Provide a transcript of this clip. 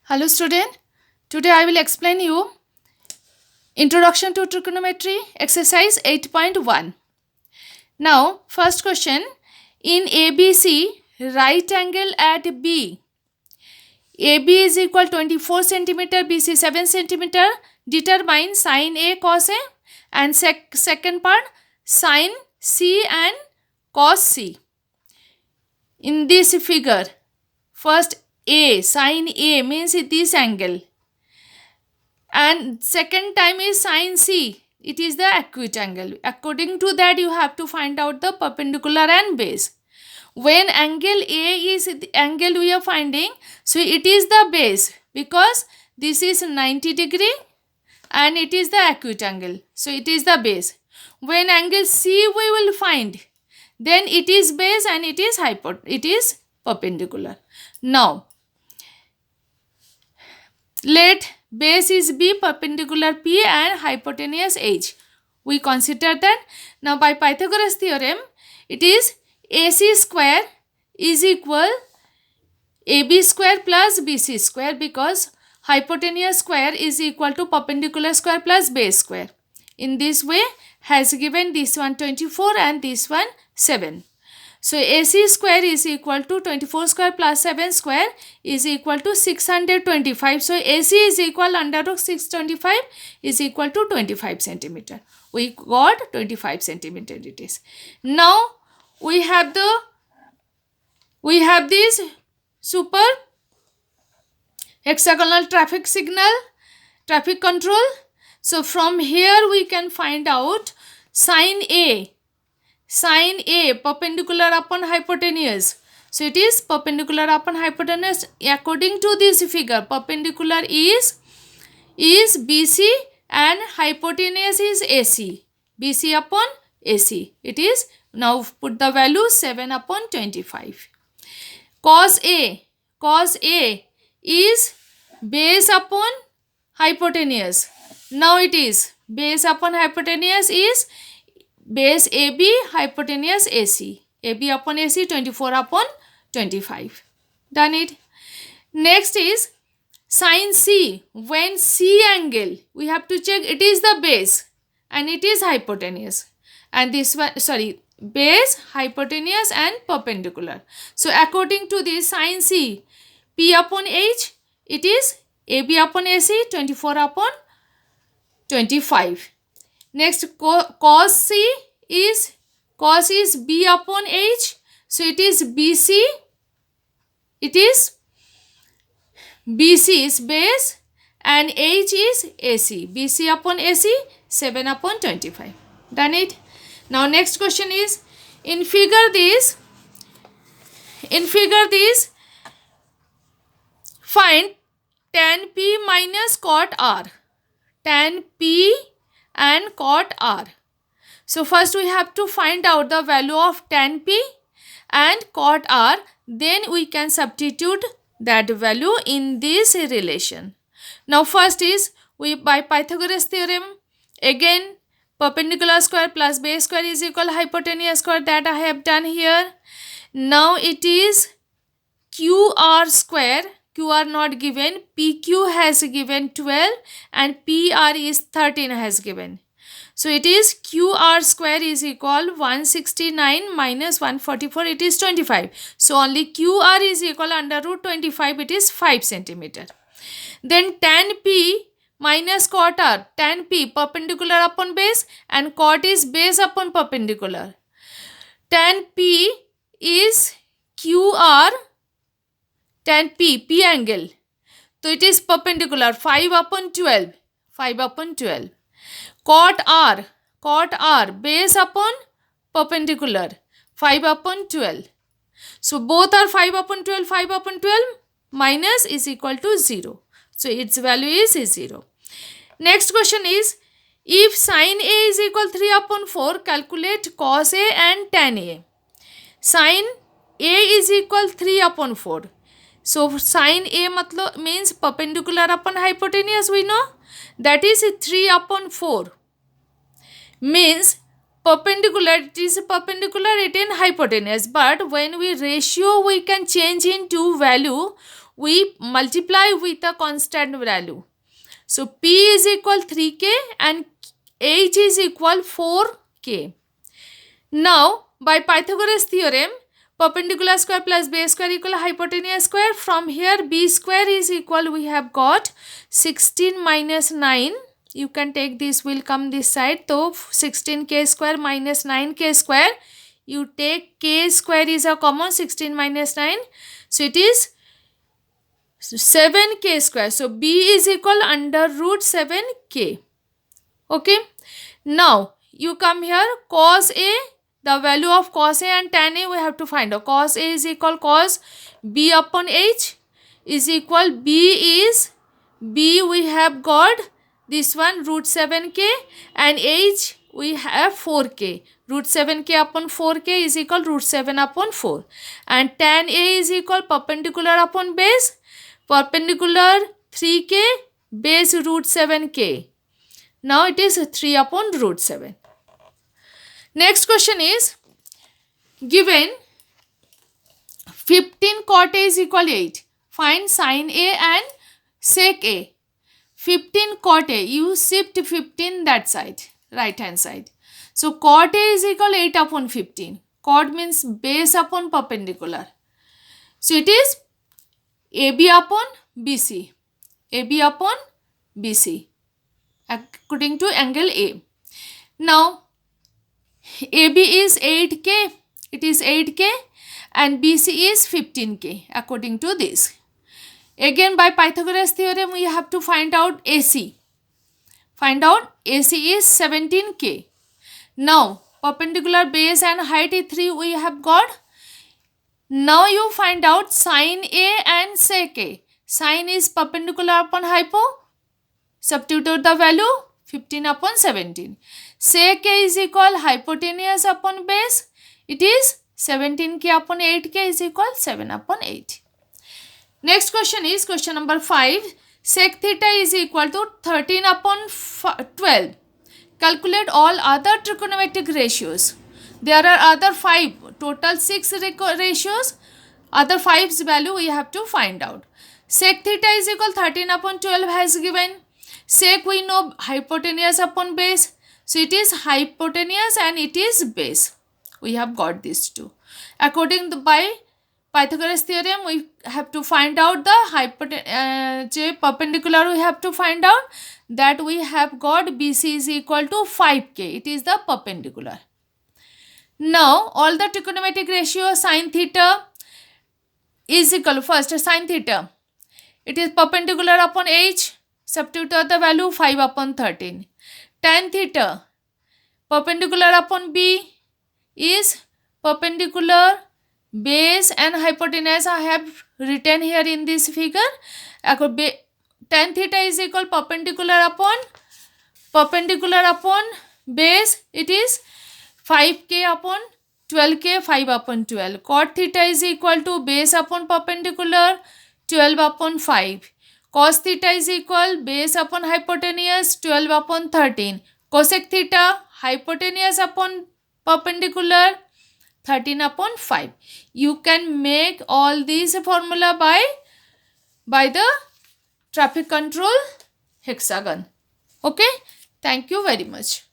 Hello student, today I will explain you Introduction to Trigonometry exercise 8.1. Now first question, in ABC right angle at B, AB is equal 24 centimeter, BC 7 centimeter, determine sin A cos A and second part sin C and cos C. In this figure, first A, sin A means this angle, and second time is sin C, it is the acute angle. According to that, you have to find out the perpendicular and base. When angle A is the angle we are finding, so it is the base because this is 90 degree and it is the acute angle, so it is the base. When angle C we will find, then it is base and it is perpendicular. Now let base is B, perpendicular P and hypotenuse H. We consider that. Now by Pythagoras theorem, it is AC square is equal AB square plus BC square, because hypotenuse square is equal to perpendicular square plus base square. In this way has given this one 24 and this one 7. So AC square is equal to 24 square plus 7 square is equal to 625. So AC is equal under root 625 is equal to 25 centimeter. We got 25 centimeter it is. Now we have this super hexagonal traffic signal, traffic control. So from here we can find out sin A perpendicular upon hypotenuse. So it is perpendicular upon hypotenuse. According to this figure, perpendicular is BC and hypotenuse is AC. BC upon AC. It is, now put the value 7 upon 25. Cos A is base upon hypotenuse. Now it is base upon hypotenuse is base AB, hypotenuse AC. AB upon AC 24 upon 25. Done it. Next is sin C. When C angle, we have to check it is the base and it is hypotenuse. And this one, sorry, base, hypotenuse and perpendicular. So according to this sin C, P upon H, it is AB upon AC 24 upon 25. Next cos C is B upon H, so it is BC, BC is base and H is AC. BC upon AC 7 upon 25. Done it. Now next question is, in figure this find tan P minus cot R. Tan P and cot R. So first we have to find out the value of tan P and cot R, then we can substitute that value in this relation. Now first is, we by Pythagoras theorem, again perpendicular square plus base square is equal hypotenuse square, that I have done here. Now it is QR square, QR not given, PQ has given 12 and PR is 13 has given. So it is QR square is equal 169 minus 144, it is 25. So only QR is equal under root 25, it is 5 centimeter. Then tan P minus cot R, tan P perpendicular upon base and cot is base upon perpendicular. Tan P is QR, tan P angle, so it is perpendicular 5 upon 12. Cot R base upon perpendicular 5 upon 12. So both are 5 upon 12, minus is equal to 0. So its value is 0. Next question is, if sin A is equal 3 upon 4, calculate cos A and tan A. Sin A is equal 3 upon 4. So sin A means perpendicular upon hypotenuse, we know. That is 3 upon 4. Means perpendicular, it is perpendicular, it in hypotenuse. But when we ratio, we can change into value. we multiply with a constant value. So P is equal 3k and H is equal 4k. Now by Pythagoras theorem, perpendicular square plus base square equal hypotenuse square. From here B square is equal, we have got 16 minus 9. You can take this, will come this side. So 16k square minus 9k square. You take k square is a common, 16 minus 9. So it is 7k square. So B is equal under root 7k. Okay. Now you come here, cos A, the value of cos A and tan A we have to find out. Cos A is equal cos B upon H is equal, B we have got this one root 7k and H we have 4k. Root 7k upon 4k is equal root 7 upon 4. And tan A is equal perpendicular upon base. Perpendicular 3k, base root 7k. Now it is 3 upon root 7. Next question is, given 15 cot A is equal 8. Find sin A and sec A. 15 cot A, you shift 15 that side, right hand side. So cot A is equal 8 upon 15. Cot means base upon perpendicular. So it is AB upon BC. AB upon BC according to angle A. Now AB is 8k, it is 8k and BC is 15k according to this. Again by Pythagoras theorem we have to find out AC. Find out AC is 17k. Now perpendicular base and height is 3 we have got. Now you find out sin A and sec A. Sin is perpendicular upon hypo. Substitute the value 15 upon 17. Sec A is equal hypotenuse upon base. It is 17k upon 8k is equal 7 upon 8. Next question is question number 5. Sec theta is equal to 13 upon 12. Calculate all other trigonometric ratios. There are other 5, total 6 ratios. Other 5's value we have to find out. Sec theta is equal 13 upon 12 has given. Sec we know hypotenuse upon base. So it is hypotenuse and it is base. We have got these two. According to by Pythagoras theorem, we have to find out the perpendicular. We have to find out that we have got BC is equal to 5k. It is the perpendicular. Now all the trigonometric ratio sin theta is equal, first sin theta, it is perpendicular upon H. Substitute the value 5 upon 13. Tan theta perpendicular upon B is perpendicular base and hypotenuse I have written here in this figure. Tan theta is equal perpendicular upon base, it is 5k upon 12k, 5 upon 12. Cot theta is equal to base upon perpendicular 12 upon 5. Cos theta is equal base upon hypotenuse 12 upon 13. Cosec theta hypotenuse upon perpendicular 13 upon 5. You can make all these formula by the traffic control hexagon. Okay. Thank you very much.